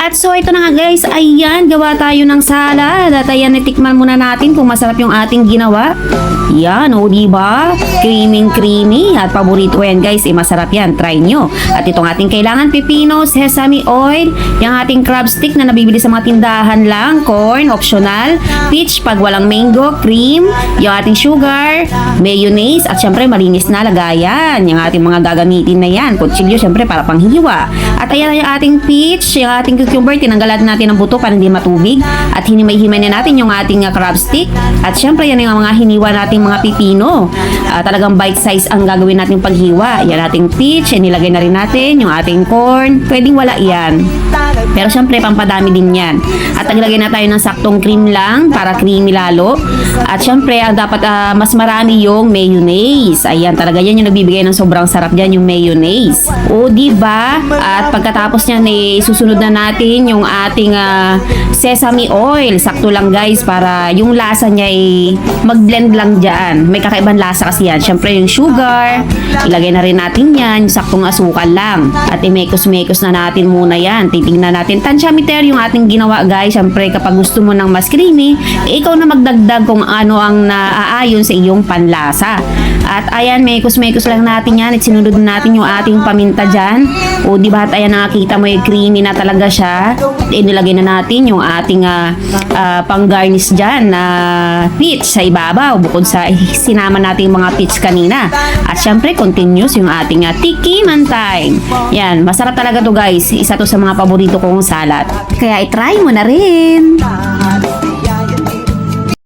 At so ito na nga guys, ayan, gawa tayo ng salad. At ayan, itikman muna natin kung masarap yung ating ginawa. Yan, o diba? Creamy at paborito ko yan guys, masarap yan, try nyo. At itong ating kailangan, pipino, sesame oil, yung ating crab stick na nabibili sa mga tindahan lang, corn, optional, peach pag walang mango, cream, yung ating sugar, mayonnaise, at syempre malinis na lagayan. Yung ating mga gagamitin na yan, kutsilyo syempre para panghiwa. At ayan yung ating peach, yung ating cucumber, tinanggalan natin ang buto para hindi matubig. At hinimay-himay na natin yung ating crab stick. At syempre yan yung mga hiniwa nating mga pipino. Talagang bite size ang gagawin nating paghiwa. Yan ating peach, nilagay na rin natin yung ating corn. Pwedeng wala yan. Pero syempre pampadami din yan. At naglagay na tayo ng saktong cream lang para creamy lalo. At syempre ang dapat mas marami yung mayonnaise. Ayan, talaga yan yung nagbibigay ng sobrang sarap dyan, yung mayonnaise. O diba? At pagkatapos nyan susunod na natin yung ating sesame oil. Sakto lang guys para yung lasa niya mag-blend lang dyan. May kakaibang lasa kasi yan. Syempre yung sugar, ilagay na rin natin yan, yung saktong asukal lang. At imekos-mekos na natin muna yan. Titingnan natin. Tansyameter yung ating ginawa guys. Syempre kapag gusto mo ng mas creamy, ikaw na magdagdag kung ano ang naaayon sa iyong panlasa. At ayan, mekos-mekos lang natin yan. At sinunod natin yung ating paminta dyan. O diba, at ayan, nakakita mo yung creamy na talaga siya. Inilagay na natin yung ating pang-garnish dyan na peach sa ibabaw. Bukod sa sinama natin yung mga peach kanina. At syempre, continuous yung ating tikiman time. Yan, masarap talaga to guys. Isa to sa mga paborito kong salad. Kaya i-try mo na rin.